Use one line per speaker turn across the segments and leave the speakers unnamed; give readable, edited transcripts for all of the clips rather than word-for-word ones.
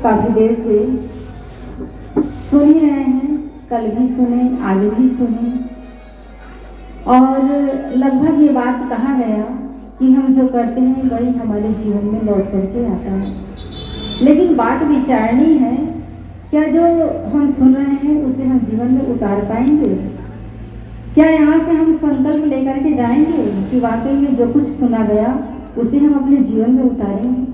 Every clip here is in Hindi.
काफ़ी देर से सुन ही रहे हैं, कल भी सुने, आज भी सुने, और लगभग ये बात कहा गया कि हम जो करते हैं वही हमारे जीवन में लौट करके आता है। लेकिन बात विचारनी है, क्या जो हम सुन रहे हैं उसे हम जीवन में उतार पाएंगे? क्या यहाँ से हम संकल्प लेकर के जाएंगे कि वाकई में जो कुछ सुना गया उसे हम अपने जीवन में उतारेंगे?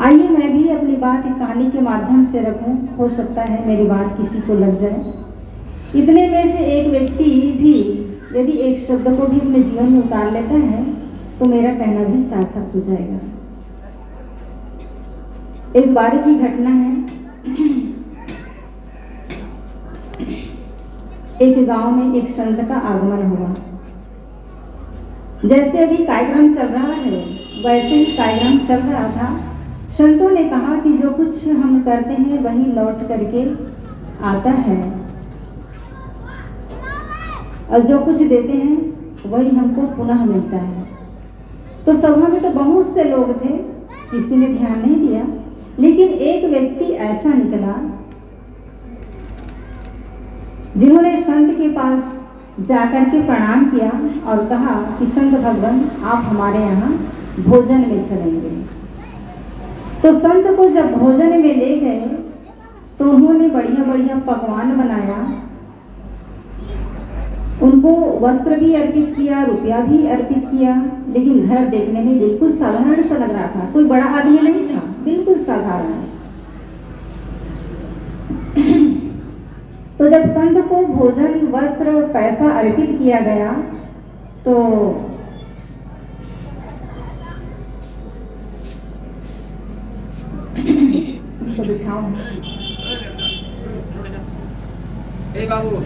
आइए मैं भी अपनी बात एक कहानी के माध्यम से रखूं, हो सकता है मेरी बात किसी को लग जाए। इतने में से एक व्यक्ति भी यदि एक शब्द को भी अपने जीवन में उतार लेता है तो मेरा कहना भी सार्थक हो जाएगा। एक बार की घटना है, एक गांव में एक संत का आगमन हुआ। जैसे अभी कार्यक्रम चल रहा है वैसे ही कार्यक्रम चल रहा था। संतों ने कहा कि जो कुछ हम करते हैं वही लौट करके आता है और जो कुछ देते हैं वही हमको पुनः मिलता है। तो सभा में तो बहुत से लोग थे, किसी ने ध्यान नहीं दिया, लेकिन एक व्यक्ति ऐसा निकला जिन्होंने संत के पास जाकर के प्रणाम किया और कहा कि संत भगवान आप हमारे यहाँ भोजन में चलेंगे। तो संत को जब भोजन में ले गए तो उन्होंने बढ़िया बढ़िया पकवान बनाया, उनको वस्त्र भी अर्पित किया, रुपया भी अर्पित किया, लेकिन घर देखने में बिल्कुल साधारण सा लग रहा था, कोई बड़ा आदमी नहीं था, बिल्कुल साधारण। तो जब संत को भोजन, वस्त्र, पैसा अर्पित किया गया तो बिठाओ।
ए बाबू,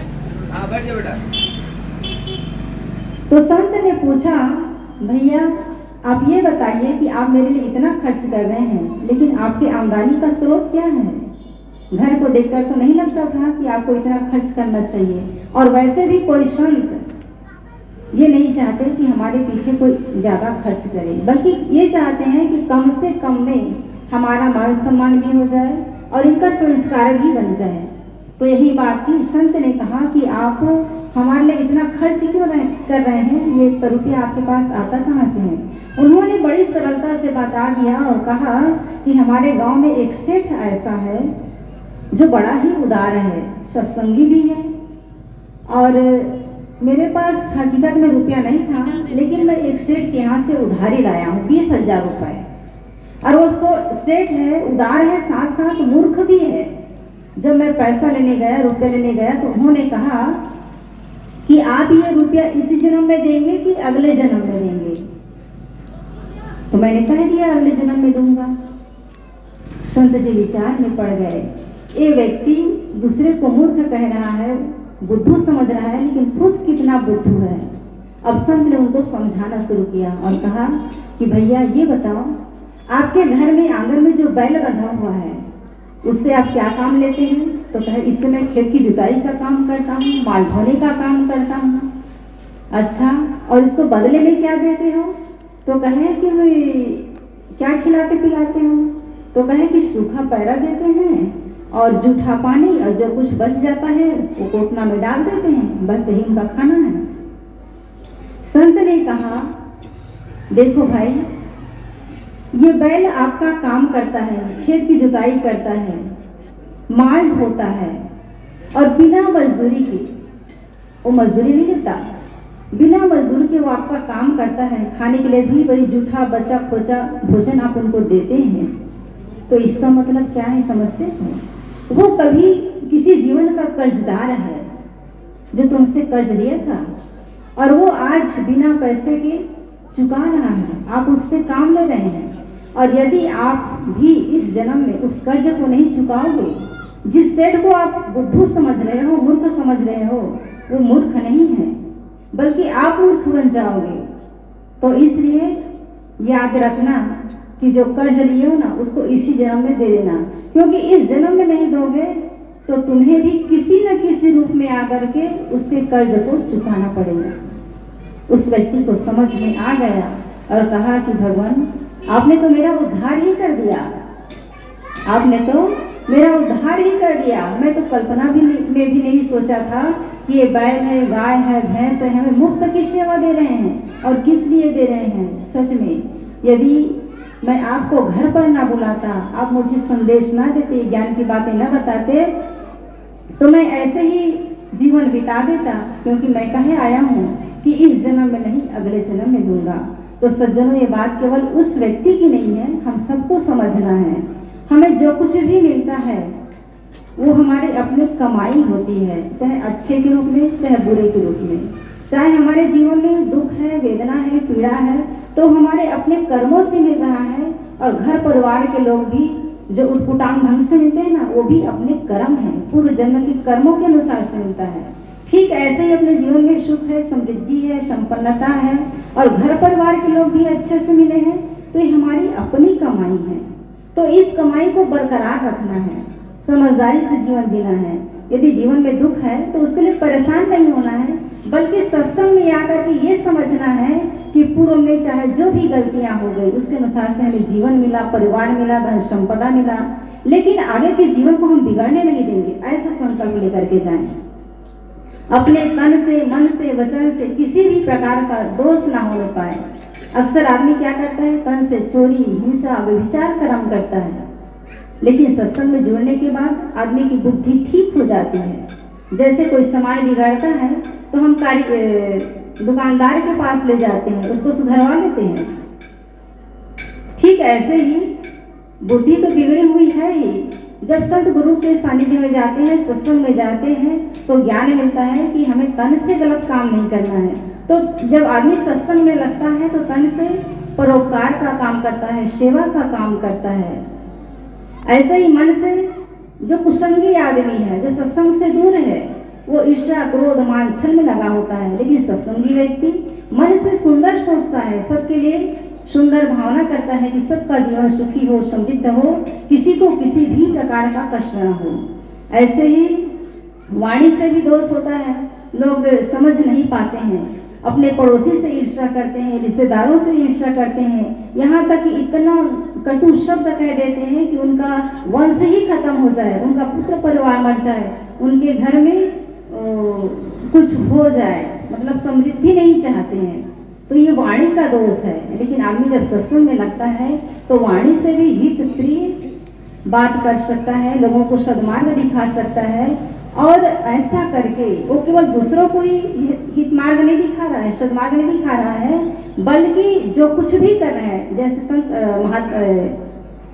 हाँ बैठ जा बेटा।
तो संत ने पूछा, भैया आप ये बताइए कि आप मेरे लिए इतना खर्च कर रहे हैं, लेकिन आपके आमदनी का स्रोत क्या है? घर को देखकर तो नहीं लगता था कि आपको इतना खर्च करना चाहिए। और वैसे भी कोई संत ये नहीं चाहते कि हमारे पीछे कोई ज़्यादा खर्च करे, बल्कि ये चाहते हैं कि कम से कम में हमारा मान सम्मान भी हो जाए और इनका संस्कार भी बन जाए। तो यही बात थी। संत ने कहा कि आप हमारे लिए इतना खर्च क्यों कर रहे हैं, ये रुपया आपके पास आता कहाँ से है? उन्होंने बड़ी सरलता से बता दिया और कहा कि हमारे गांव में एक सेठ ऐसा है जो बड़ा ही उदार है, सत्संगी भी है, और मेरे पास हकीकत में रुपया नहीं था, लेकिन मैं एक सेठ के यहाँ से उधारी लाया हूँ 20,000 रुपये। और वो सेठ है, उदार है, साथ साथ मूर्ख भी है। जब मैं पैसा लेने गया, रुपया लेने गया, तो उन्होंने कहा कि आप ये रुपया इसी जन्म में देंगे कि अगले जन्म में देंगे? तो मैंने कह दिया अगले जन्म में दूंगा। संत जी विचार में पड़ गए। ये व्यक्ति दूसरे को मूर्ख कह रहा है, बुद्धू समझ रहा है, लेकिन खुद कितना बुद्धू है। अब संत ने उनको समझाना शुरू किया और कहा कि भैया ये बताओ, आपके घर में आंगन में जो बैल बंधा हुआ है उससे आप क्या काम लेते हैं? तो कहे इससे मैं खेत की जुताई का काम करता हूँ, माल ढोने का काम करता हूँ। अच्छा, और इसको बदले में क्या देते हो? तो कहे कि क्या खिलाते पिलाते हो? तो कहे कि सूखा पैरा देते हैं और जूठा पानी, और जो कुछ बच जाता है वो कोटना में डाल देते हैं, बस यही उनका खाना है। संत ने कहा देखो भाई, ये बैल आपका काम करता है, खेत की जुताई करता है, माल ढोता है, और बिना मजदूरी के, वो मजदूरी नहीं देता, बिना मजदूरी के वो आपका काम करता है। खाने के लिए भी वही जूठा बचा खोचा भोजन आप उनको देते हैं। तो इसका मतलब क्या है समझते हैं? वो कभी किसी जीवन का कर्जदार है जो तुमसे कर्ज लिया था, और वो आज बिना पैसे के चुका रहा है, आप उससे काम ले रहे हैं। और यदि आप भी इस जन्म में उस कर्ज को नहीं चुकाओगे, जिस सेठ को आप बुद्धू समझ रहे हो, मूर्ख समझ रहे हो, वो मूर्ख नहीं है, बल्कि आप मूर्ख बन जाओगे। तो इसलिए याद रखना कि जो कर्ज लिए हो ना, उसको इसी जन्म में दे देना, क्योंकि इस जन्म में नहीं दोगे तो तुम्हें भी किसी न किसी रूप में आकर के उसके कर्ज को चुकाना पड़ेगा। उस व्यक्ति को समझ में आ गया और कहा कि भगवान आपने तो मेरा उद्धार ही कर दिया, आपने तो मेरा उद्धार ही कर दिया। मैं तो कल्पना में भी नहीं सोचा था कि ये बैल है, गाय है, भैंस है, हमें मुफ्त की सेवा दे रहे हैं। और किस लिए दे रहे हैं? सच में यदि मैं आपको घर पर ना बुलाता, आप मुझे संदेश ना देते, ज्ञान की बातें ना बताते, तो मैं ऐसे ही जीवन बिता देता, क्योंकि मैं कहे आया हूँ कि इस जन्म में नहीं अगले जन्म में दूंगा। तो सज्जनों, ये बात केवल उस व्यक्ति की नहीं है, हम सबको समझना है। हमें जो कुछ भी मिलता है वो हमारे अपने कमाई होती है, चाहे अच्छे के रूप में, चाहे बुरे के रूप में। चाहे हमारे जीवन में दुख है, वेदना है, पीड़ा है, तो हमारे अपने कर्मों से मिल रहा है। और घर परिवार के लोग भी जो उटपुटांग ढंग से मिलते हैं ना, वो भी अपने कर्म है, पूर्व जन्म के कर्मों के अनुसार से मिलता है। ठीक ऐसे ही अपने जीवन में सुख है, समृद्धि है, संपन्नता है, और घर परिवार के लोग भी अच्छे से मिले हैं, तो ये हमारी अपनी कमाई है। तो इस कमाई को बरकरार रखना है, समझदारी से जीवन जीना है। यदि जीवन में दुख है तो उसके लिए परेशान नहीं होना है, बल्कि सत्संग में आकर के ये समझना है कि पूर्व में चाहे जो भी गलतियां हो गई उसके अनुसार से हमें जीवन मिला, परिवार मिला, धन संपदा मिला, लेकिन आगे के जीवन को हम बिगड़ने नहीं देंगे। ऐसा संकल्प लेकर के जाएं। अपने तन से, मन से, वचन से किसी भी प्रकार का दोष ना होने पाए। अक्सर आदमी क्या करता है? तन से चोरी, हिंसा, व्यभिचार कर्म करता है, लेकिन सत्संग में जुड़ने के बाद आदमी की बुद्धि ठीक हो जाती है। जैसे कोई सामान बिगाड़ता है तो हम दुकानदार के पास ले जाते हैं, उसको सुधरवा लेते हैं। ठीक ऐसे ही बुद्धि तो बिगड़ी हुई है ही। जब संत गुरु के सानिध्य में जाते हैं, सत्संग में जाते हैं, तो ज्ञान मिलता है कि हमें तन से गलत काम नहीं करना है। तो जब आदमी सत्संग में लगता है तो तन से परोपकार का काम करता है, सेवा का काम करता है। ऐसे ही मन से जो कुसंगी आदमी है, जो सत्संग से दूर है, वो ईर्ष्या, क्रोध, मान, छल में लगा होता है। लेकिन सत्संगी व्यक्ति मन से सुंदर सोचता है, सबके लिए सुंदर भावना करता है कि सबका जीवन सुखी हो, समृद्ध हो, किसी को किसी भी प्रकार का कष्ट न हो। ऐसे ही वाणी से भी दोष होता है, लोग समझ नहीं पाते हैं, अपने पड़ोसी से ईर्ष्या करते हैं, रिश्तेदारों से ईर्ष्या करते हैं, यहाँ तक कि इतना कटु शब्द कह देते हैं कि उनका वंश ही खत्म हो जाए, उनका पुत्र परिवार मर जाए, उनके घर में कुछ हो जाए, मतलब समृद्धि नहीं चाहते हैं। तो ये वाणी का दोष है। लेकिन आदमी जब सत्संग में लगता है तो वाणी से भी हित प्रिय बात कर सकता है, लोगों को सद्मार्ग दिखा सकता है, और ऐसा करके वो केवल दूसरों को ही हित मार्ग नहीं दिखा रहा है, सद्मार्ग नहीं दिखा रहा है, बल्कि जो कुछ भी कर रहे हैं, जैसे संत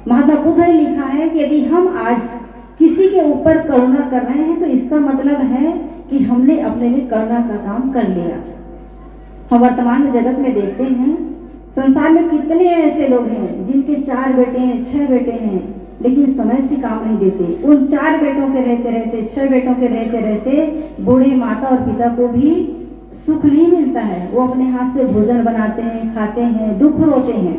महात्मा बुद्ध ने लिखा है कि यदि हम आज किसी के ऊपर करुणा कर रहे हैं तो इसका मतलब है कि हमने अपने लिए करुणा का काम कर लिया। हम वर्तमान में जगत में देखते हैं, संसार में कितने ऐसे लोग हैं जिनके 4 बेटे हैं, 6 बेटे हैं, लेकिन समय से काम नहीं देते। उन 4 बेटों के रहते रहते, 6 बेटों के रहते रहते बूढ़े माता और पिता को भी सुख नहीं मिलता है। वो अपने हाथ से भोजन बनाते हैं, खाते हैं, दुख रोते हैं।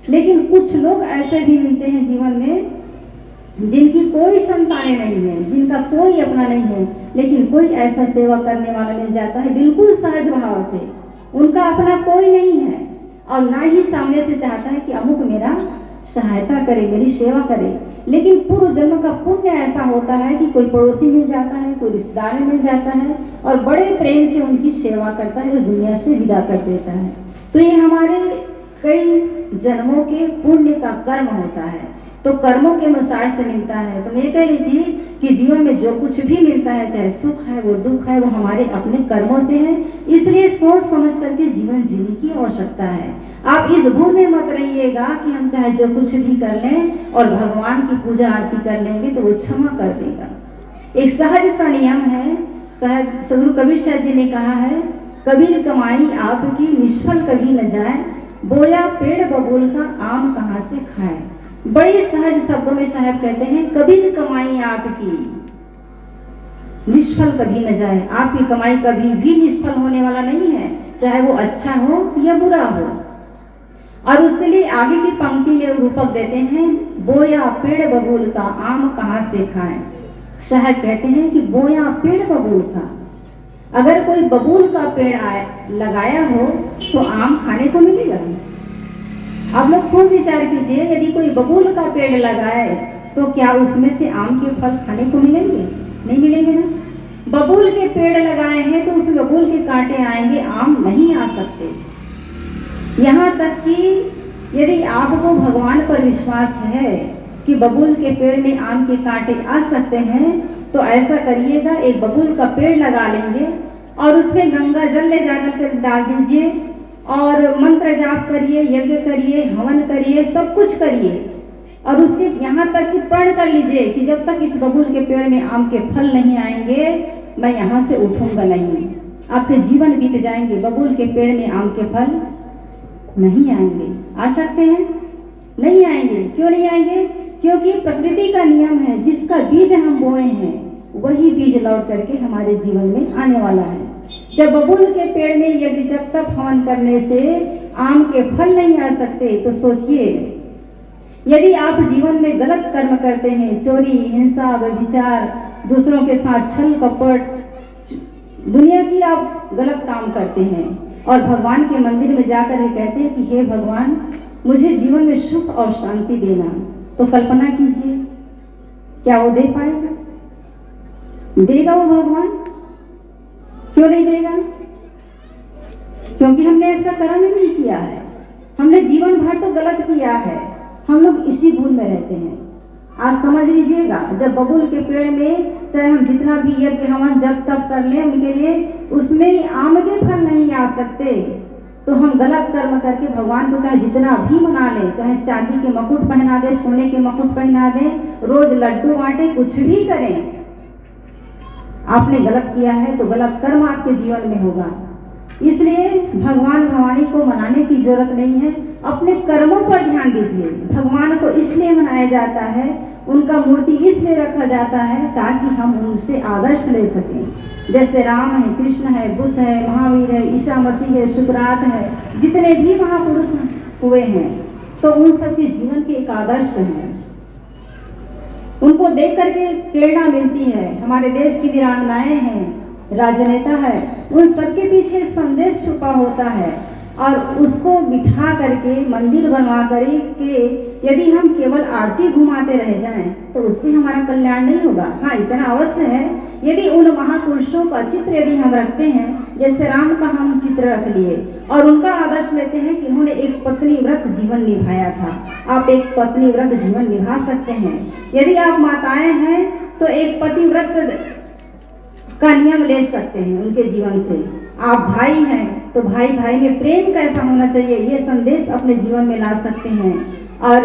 लेकिन कुछ लोग ऐसे भी मिलते हैं जीवन में जिनकी कोई संतानें नहीं है, जिनका कोई अपना नहीं है, लेकिन कोई ऐसा सेवा करने वाला मिल जाता है बिल्कुल सहज भाव से, उनका अपना कोई नहीं है, और ना ही सामने से चाहता है कि अमुक मेरा सहायता करे, मेरी सेवा करे। लेकिन पूर्व जन्म का पुण्य ऐसा होता है कि कोई पड़ोसी मिल जाता है, कोई रिश्तेदार मिल जाता है, और बड़े प्रेम से उनकी सेवा करता है और दुनिया से विदा कर देता है। तो ये हमारे कई जन्मों के पुण्य का कर्म होता है, तो कर्मों के अनुसार से मिलता है। तो मैं कह रही थी कि जीवन में जो कुछ भी मिलता है, चाहे सुख है, वो दुख है, वो हमारे अपने कर्मों से है। इसलिए सोच समझ करके जीवन जीने की आवश्यकता है। आप इस भूल में मत रहिएगा कि हम चाहे जो कुछ भी कर लें और भगवान की पूजा आरती कर लेंगे तो वो क्षमा कर देगा। एक सहज सा नियम है, सदगुरु कबीर साहब जी ने कहा है, कबीर कमाई आपकी निष्फल कभी न जाए, बोया पेड़ बबूल का आम कहाँ से खाए। बड़े सहज शब्दों में साहब कहते हैं, कबीर कमाई आपकी निष्फल कभी न जाए। आपकी कमाई कभी भी निष्फल होने वाला नहीं है, चाहे वो अच्छा हो या बुरा हो। और उसके लिए आगे की पंक्ति में रूपक देते हैं, बोया पेड़ बबूल का आम कहाँ से खाएं। साहब कहते हैं कि बोया पेड़ बबूल का, अगर कोई बबूल का पेड़ लगाया हो तो आम खाने को मिलेगा। आप लोग खूब विचार कीजिए, यदि कोई बबूल का पेड़ लगाए तो क्या उसमें से आम के फल खाने को मिलेंगे? नहीं मिलेंगे ना। बबूल के पेड़ लगाए हैं तो उस बबूल के कांटे आएंगे, आम नहीं आ सकते। यहाँ तक कि यदि आपको भगवान पर विश्वास है कि बबूल के पेड़ में आम के कांटे आ सकते हैं, तो ऐसा करिएगा, एक बबूल का पेड़ लगा लेंगे और उसमें गंगा जल ले जाकर डाल दीजिए और मंत्र जाप करिए, यज्ञ करिए, हवन करिए, सब कुछ करिए और उसके यहाँ तक कि प्रण कर लीजिए कि जब तक इस बबूल के पेड़ में आम के फल नहीं आएंगे मैं यहाँ से उठूंगा नहीं। आपके जीवन बीत जाएंगे, बबूल के पेड़ में आम के फल नहीं आएंगे। आ सकते हैं? नहीं आएंगे। क्यों नहीं आएंगे? क्योंकि प्रकृति का नियम है, जिसका बीज हम बोए हैं वही बीज लौट करके हमारे जीवन में आने वाला है। जब बबूल के पेड़ में यदि जब तक हवन करने से आम के फल नहीं आ सकते, तो सोचिए यदि आप जीवन में गलत कर्म करते हैं, चोरी, हिंसा, व्यभिचार, दूसरों के साथ छल कपट, दुनिया की आप गलत काम करते हैं और भगवान के मंदिर में जाकर के कहते हैं कि हे भगवान मुझे जीवन में सुख और शांति देना, तो कल्पना कीजिए क्या वो दे पाएगा? देगा वो भगवान? क्यों नहीं देगा? क्योंकि हमने ऐसा कर्म ही नहीं किया है। हमने जीवन भर तो गलत किया है, हम लोग इसी भूल में रहते हैं। आज समझ लीजिएगा, जब बबूल के पेड़ में चाहे हम जितना भी यज्ञ हवन जब तब कर लें उनके लिए, उसमें आम के फल नहीं आ सकते, तो हम गलत कर्म करके भगवान को चाहे जितना भी मना लें, चाहे चांदी के मुकुट पहना दे, सोने के मुकुट पहना दें, रोज लड्डू बांटे, कुछ भी करें, आपने गलत किया है तो गलत कर्म आपके जीवन में होगा। इसलिए भगवान भवानी को मनाने की जरूरत नहीं है, अपने कर्मों पर ध्यान दीजिए। भगवान को इसलिए मनाया जाता है, उनका मूर्ति इसलिए रखा जाता है ताकि हम उनसे आदर्श ले सकें। जैसे राम है, कृष्ण है, बुद्ध है, महावीर है, ईसा मसीह है, सुकरात है, जितने भी महापुरुष हुए हैं, तो उन सबके जीवन के एक आदर्श है। उनको देख करके प्रेरणा मिलती है। हमारे देश की वीरांगनाएं हैं, राजनेता है, उन सबके पीछे एक संदेश छुपा होता है और उसको बिठा करके मंदिर बनवा करके यदि हम केवल आरती घुमाते रह जाएं तो उससे हमारा कल्याण नहीं होगा। हाँ, इतना अवश्य है, यदि उन महापुरुषों का चित्र यदि हम रखते हैं, जैसे राम का हम चित्र रख लिए और उनका आदर्श लेते हैं कि उन्होंने एक पत्नी व्रत जीवन निभाया था, आप एक पत्नी व्रत जीवन निभा सकते हैं। यदि आप माताएं हैं तो एक पति व्रत का नियम ले सकते हैं उनके जीवन से। आप भाई हैं तो भाई भाई में प्रेम कैसा होना चाहिए, ये संदेश अपने जीवन में ला सकते हैं। और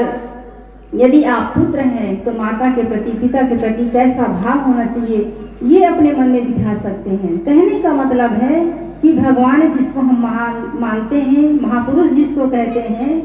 यदि आप पुत्र हैं तो माता के प्रति, पिता के प्रति कैसा भाव होना चाहिए, ये अपने मन में बिठा सकते हैं। कहने का मतलब है कि भगवान जिसको हम महान मानते हैं, महापुरुष जिसको कहते हैं,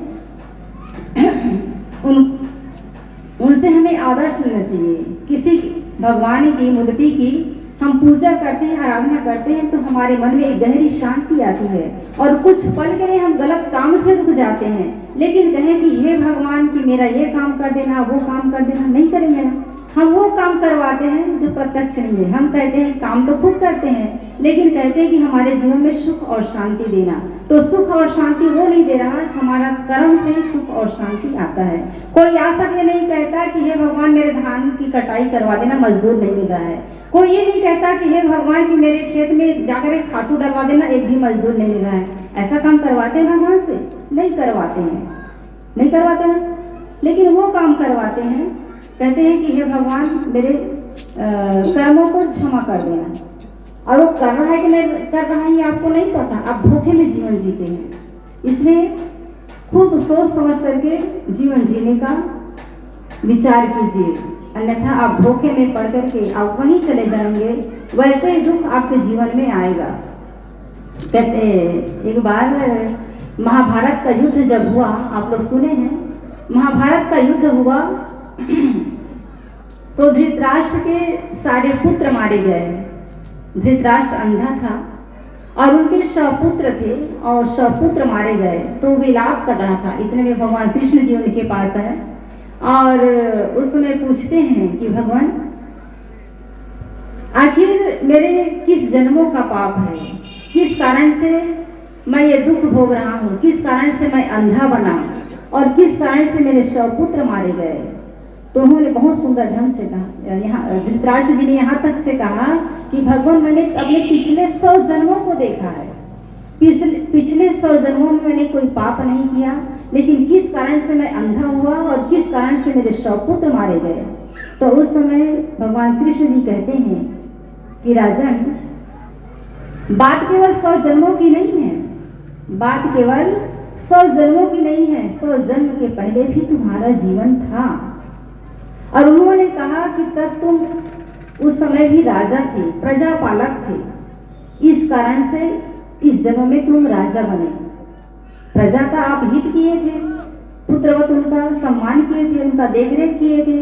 उनसे हमें आदर्श लेना चाहिए। किसी भगवान की मूर्ति की हम पूजा करते हैं, आराधना करते हैं तो हमारे मन में एक गहरी शांति आती है और कुछ पल के लिए हम गलत काम से रुक जाते हैं, लेकिन कहें कि हे भगवान कि मेरा ये काम कर देना, वो काम कर देना, नहीं करेंगे ना। हम वो काम करवाते हैं जो प्रत्यक्ष नहीं है। हम कहते हैं काम तो खुद करते हैं, लेकिन कहते हैं कि हमारे जीवन में सुख और शांति देना, तो सुख और शांति वो नहीं दे रहा, हमारा कर्म से ही सुख और शांति आता है। कोई आ सके नहीं कहता कि हे भगवान मेरे धान की कटाई करवा देना, मजदूर नहीं मिल रहा है। कोई ये नहीं कहता कि हे भगवान कि मेरे खेत में जाकर एक खातू डलवा देना, एक भी मजदूर नहीं मिल रहा है। ऐसा काम करवाते हैं भगवान से? नहीं करवाते हैं, नहीं करवाते हैं, लेकिन वो काम करवाते हैं, कहते हैं कि हे भगवान मेरे कर्मों को क्षमा कर देना। और वो कर रहा है कि नहीं कर रहा है ये आपको नहीं पता, आप धोखे में जीवन जीते हैं। इसलिए खूब सोच समझ करके जीवन जीने का विचार कीजिए, अन्यथा आप धोखे में पड़ करके आप वहीं चले जाएंगे, वैसे ही दुख आपके जीवन में आएगा। कहते एक बार महाभारत का युद्ध जब हुआ, आप लोग सुने हैं, महाभारत का युद्ध हुआ तो धृतराष्ट्र के सारे पुत्र मारे गए। धृतराष्ट्र अंधा था और उनके सपुत्र थे और सपुत्र मारे गए, तो विलाप कर रहा था। इतने में भगवान कृष्ण जी उनके पास है और उस समय पूछते हैं कि भगवान आखिर मेरे किस जन्मों का पाप है, किस कारण से मैं ये दुख भोग रहा हूँ, किस कारण से मैं अंधा बना और किस कारण से मेरे सपुत्र मारे गए। तो उन्होंने बहुत सुंदर ढंग से कहा, यहाँ धृतराष्ट्र जी ने यहाँ तक से कहा कि भगवान मैंने अपने पिछले 100 जन्मों को देखा है, पिछले 100 जन्मों में मैंने कोई पाप नहीं किया, लेकिन किस कारण से मैं अंधा हुआ और किस कारण से मेरे 100 पुत्र मारे गए। तो उस समय भगवान कृष्ण जी कहते हैं कि राजन, बात केवल 100 जन्मों की नहीं है, बात केवल 100 जन्मों की नहीं है, 100 जन्म के पहले भी तुम्हारा जीवन था। और उन्होंने कहा कि तब तुम उस समय भी राजा थे, प्रजापालक थे, इस कारण से इस जन्म में तुम राजा बने, प्रजा का आप हित किए थे, पुत्रवत उनका सम्मान किए थे, उनका देखरेख किए थे,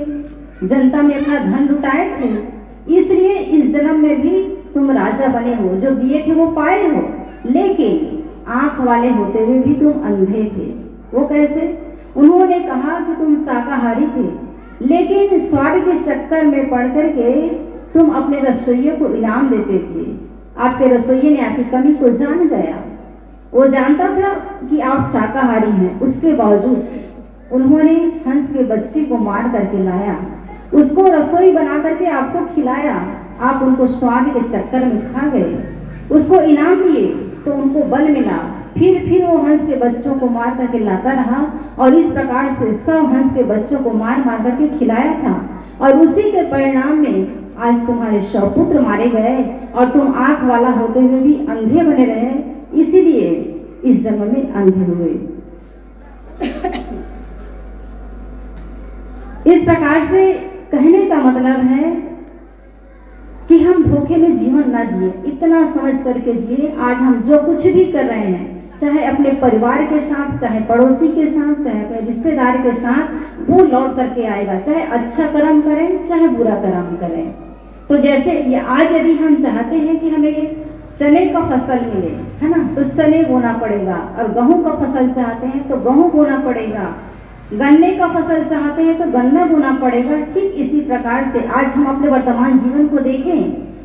जनता में अपना धन लुटाए थे, इसलिए इस जन्म में भी तुम राजा बने हो, जो दिए थे वो पाए हो। लेकिन आंख वाले होते हुए भी तुम अंधे थे। वो कैसे? उन्होंने कहा कि तुम शाकाहारी थे, लेकिन स्वाद के चक्कर में पड़ करके तुम अपने रसोइयों को इनाम देते थे। आपके रसोइये ने आपकी कमी को जान गया, वो जानता था कि आप शाकाहारी हैं, उसके बावजूद उन्होंने हंस के बच्चे को मार करके लाया, उसको रसोई बना करके आपको खिलाया, आप उनको स्वाद के चक्कर में खा गए, उसको इनाम दिए तो उनको बल मिला, फिर वो हंस के बच्चों को मार करके लाता रहा और इस प्रकार से 100 हंस के बच्चों को मार मार करके खिलाया था। और उसी के परिणाम में आज तुम्हारे 100 पुत्र मारे गए और तुम आंख वाला होते हुए भी अंधे बने रहे, इसीलिए इस जन्म में अंधे हुए। इस प्रकार से कहने का मतलब है कि हम धोखे में जीवन ना जिए, इतना समझ करके जिए। आज हम जो कुछ भी कर रहे हैं, चाहे अपने परिवार के साथ, चाहे पड़ोसी के साथ, चाहे अपने रिश्तेदार के साथ, वो लौट करके आएगा, चाहे अच्छा कर्म करें चाहे बुरा कर्म करें। तो जैसे ये आज यदि हम चाहते हैं कि हमें चने का फसल मिले, है ना, तो चने बोना पड़ेगा, और गेहूं का फसल चाहते हैं तो गेहूं बोना पड़ेगा, गन्ने का फसल चाहते हैं तो गन्ना बोना पड़ेगा। ठीक इसी प्रकार से आज हम अपने वर्तमान जीवन को देखें,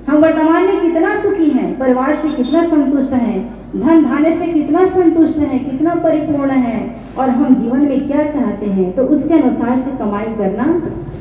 हम वर्तमान में कितना सुखी हैं, परिवार से कितना संतुष्ट हैं, धन धान्य से कितना संतुष्ट हैं, कितना परिपूर्ण हैं, और हम जीवन में क्या चाहते हैं, तो उसके अनुसार से कमाई करना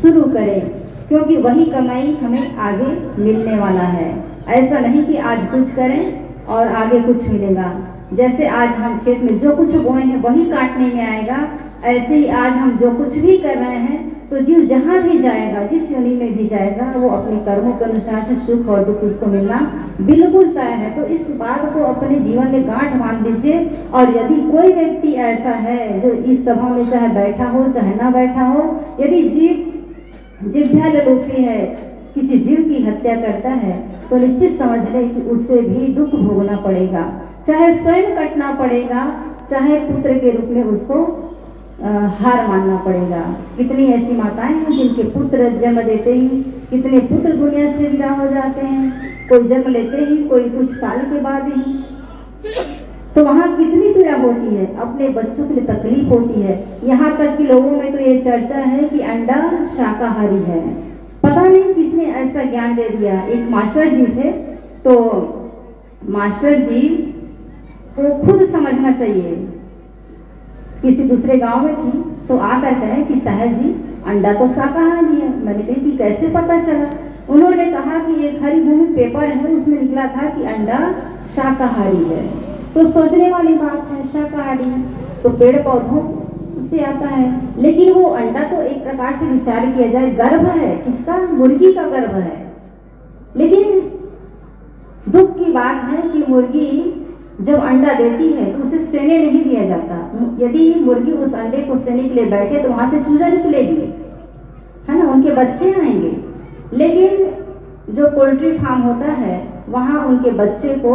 शुरू करें, क्योंकि वही कमाई हमें आगे मिलने वाला है। ऐसा नहीं कि आज कुछ करें और आगे कुछ मिलेगा। जैसे आज हम खेत में जो कुछ बोए हैं वही काटने में आएगा, ऐसे ही आज हम जो कुछ भी कर रहे हैं तो जीव जहाँ भी जाएगा, जिस योनि में भी जाएगा, वो अपने कर्मों के अनुसार से सुख और दुख उसको मिलना बिल्कुल तय है। तो इस बात को अपने जीवन में गांठ बांध दीजिए। और यदि कोई व्यक्ति ऐसा है जो इस सभा में चाहे बैठा हो चाहे ना बैठा हो, यदि जिह्वा लोलुपी है, किसी जीव की हत्या करता है, तो निश्चित समझ ले कि उसे भी दुख भोगना पड़ेगा, चाहे स्वयं कटना पड़ेगा, चाहे पुत्र के रूप में उसको हार मानना पड़ेगा। कितनी ऐसी माताएं हैं जिनके पुत्र जन्म देते ही, कितने पुत्र दुनिया से विदा हो जाते हैं, कोई जन्म लेते ही, कोई कुछ साल के बाद ही। तो वहाँ कितनी पीड़ा होती है, अपने बच्चों के लिए तकलीफ होती है। यहाँ तक कि लोगों में तो ये चर्चा है कि अंडा शाकाहारी है। पता नहीं किसने ऐसा ज्ञान दे दिया। एक मास्टर जी थे, तो मास्टर जी को खुद समझना चाहिए। किसी दूसरे गांव में थी तो आकर कहे कि साहब जी अंडा तो शाकाहारी है। मैंने कही कि कैसे पता चला? उन्होंने कहा कि एक हरी भूमि पेपर है, उसमें निकला था कि अंडा शाकाहारी है। तो सोचने वाली बात है, शाकाहारी तो पेड़ पौधों से आता है, लेकिन वो अंडा तो एक प्रकार से विचार किया जाए गर्भ है, किसका? मुर्गी का गर्भ है। लेकिन दुख की बात है कि मुर्गी जब अंडा देती है तो उसे सेने नहीं दिया जाता। यदि मुर्गी उस अंडे को सेने के लिए बैठे तो वहां से चूजा निकलेगी, है ना, उनके बच्चे आएंगे। लेकिन जो पोल्ट्री फार्म होता है वहां उनके बच्चे को,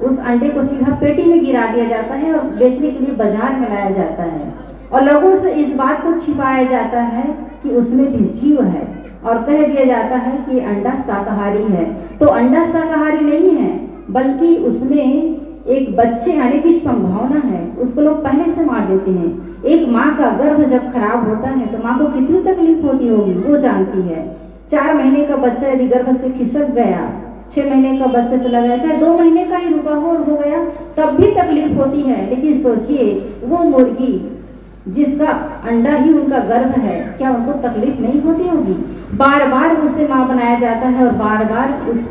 उस अंडे को सीधा पेटी में गिरा दिया जाता है और बेचने के लिए बाजार में लाया जाता है, और लोगों से इस बात को छिपाया जाता है कि उसमें भी जीव है, और कह दिया जाता है कि अंडा शाकाहारी है। तो अंडा शाकाहारी नहीं है, बल्कि उसमें एक बच्चे आने की संभावना है, उसको लोग पहले से मार देते हैं। एक माँ का गर्भ जब खराब होता है तो माँ को कितनी तकलीफ होती होगी वो जानती है। 4 महीने का बच्चा यदि गर्भ से खिसक गया, 6 महीने का बच्चा चला गया, चाहे 2 महीने का ही रुका हो गया, तब भी तकलीफ होती है। लेकिन सोचिए वो मुर्गी जिसका अंडा ही उनका गर्व है, क्या उनको तकलीफ नहीं होती होगी? बार बार उसे माँ बनाया जाता है और बार बार उस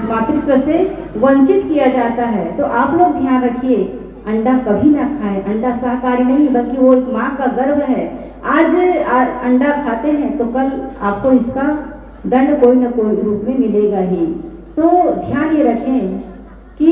मातृत्व से वंचित किया जाता है। तो आप लोग ध्यान रखिए, अंडा कभी ना खाएं। अंडा शाकाहारी नहीं बल्कि वो एक माँ का गर्व है। आज अंडा खाते हैं तो कल आपको इसका दंड कोई ना कोई रूप में मिलेगा ही। तो ध्यान ये रखें कि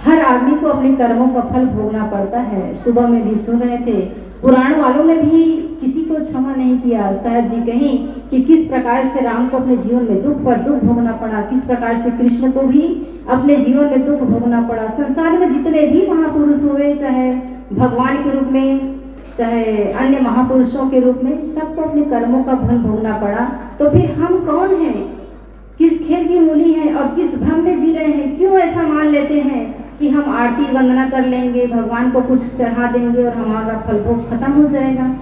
हर आदमी को अपने कर्मों का फल भोगना पड़ता है। सुबह में भी सुन रहे थे, पुराण वालों ने भी किसी को क्षमा नहीं किया। साहब जी कहें कि किस प्रकार से राम को अपने जीवन में दुख पर दुख भोगना पड़ा, किस प्रकार से कृष्ण को भी अपने जीवन में दुख भोगना पड़ा। संसार में जितने भी महापुरुष हुए, चाहे भगवान के रूप में चाहे अन्य महापुरुषों के रूप में, सबको अपने कर्मों का फल भोगना पड़ा। तो फिर हम कौन हैं, किस खेल की मूली हैं और किस भ्रम में जी रहे हैं? क्यों ऐसा मान लेते हैं कि हम आरती वंदना कर लेंगे, भगवान को कुछ चढ़ा देंगे और हमारा फल भोग खत्म हो जाएगा?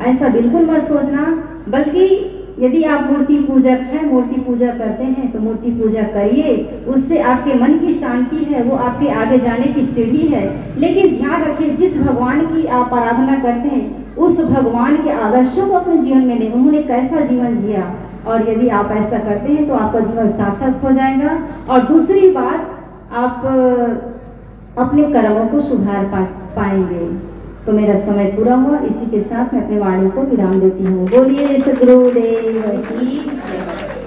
ऐसा बिल्कुल मत सोचना। बल्कि यदि आप मूर्ति पूजक हैं, मूर्ति पूजा करते हैं, तो मूर्ति पूजा करिए। उससे आपके मन की शांति है, वो आपके आगे जाने की सीढ़ी है। लेकिन ध्यान रखिए, जिस भगवान की आप आराधना करते हैं उस भगवान के आदर्शों को अपने जीवन में लें। उन्होंने कैसा जीवन जिया, और यदि आप ऐसा करते हैं तो आपका जीवन सार्थक हो जाएगा। और दूसरी बात, आप अपने कर्मों को सुधार पाएंगे। तो मेरा समय पूरा हुआ, इसी के साथ मैं अपनी वाणी को विराम देती हूँ। बोलिए सद्गुरुदेव की जय।